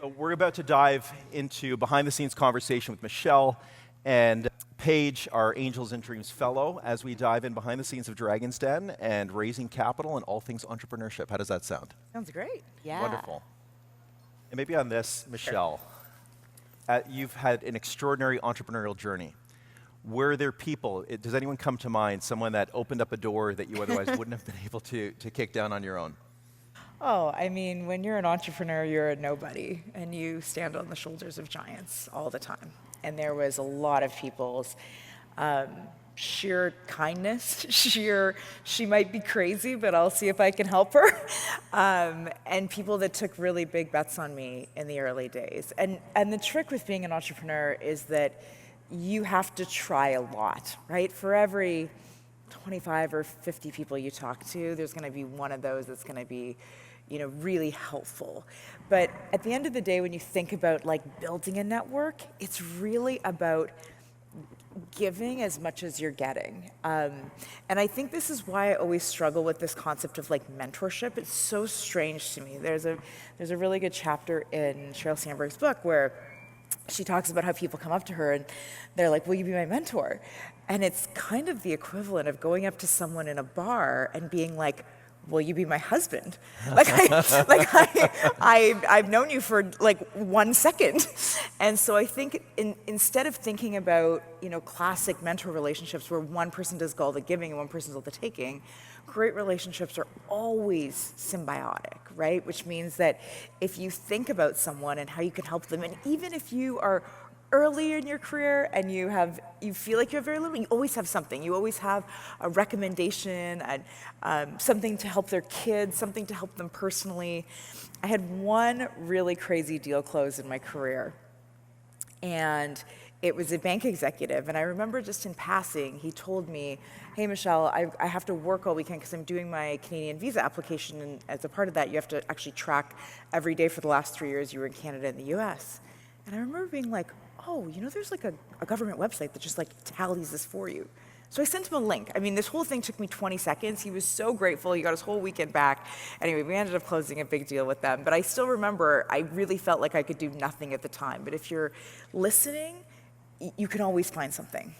So we're about to dive into behind-the-scenes conversation with Michele and Paige, our Angels and Dreams Fellow, as we dive in behind the scenes of Dragon's Den and raising capital and all things entrepreneurship. How does that sound? Sounds great. Yeah. Wonderful. And maybe on this, Michele, you've had an extraordinary entrepreneurial journey. Were there people, does anyone come to mind, someone that opened up a door that you otherwise wouldn't have been able to kick down on your own? Oh, I mean, when you're an entrepreneur, you're a nobody, and you stand on the shoulders of giants all the time. And there was a lot of people's sheer kindness, she might be crazy, but I'll see if I can help her, and people that took really big bets on me in the early days. And the trick with being an entrepreneur is that you have to try a lot, right? For every 25 or 50 people you talk to, there's going to be one of those that's going to be, really helpful. But at the end of the day, when you think about like building a network, it's really about giving as much as you're getting. And I think this is why I always struggle with this concept of like mentorship. It's so strange to me. There's a really good chapter in Sheryl Sandberg's book where she talks about how people come up to her and they're like, will you be my mentor? And it's kind of the equivalent of going up to someone in a bar and being like, will you be my husband? I've known you for like 1 second. And so I think instead of thinking about, classic mentor relationships where one person does all the giving and one person does all the taking, great relationships are always symbiotic, right? Which means that if you think about someone and how you can help them, and even if you are early in your career and you feel like you have very little, you always have something. You always have a recommendation, and something to help their kids, something to help them personally. I had one really crazy deal close in my career, and it was a bank executive, and I remember just in passing, he told me, hey, Michele, I have to work all weekend because I'm doing my Canadian visa application, and as a part of that, you have to actually track every day for the last 3 years you were in Canada and the US. And I remember being like, oh, there's like a government website that just like tallies this for you. So I sent him a link. I mean, this whole thing took me 20 seconds. He was so grateful. He got his whole weekend back. Anyway, we ended up closing a big deal with them. But I still remember, I really felt like I could do nothing at the time. But if you're listening, you can always find something.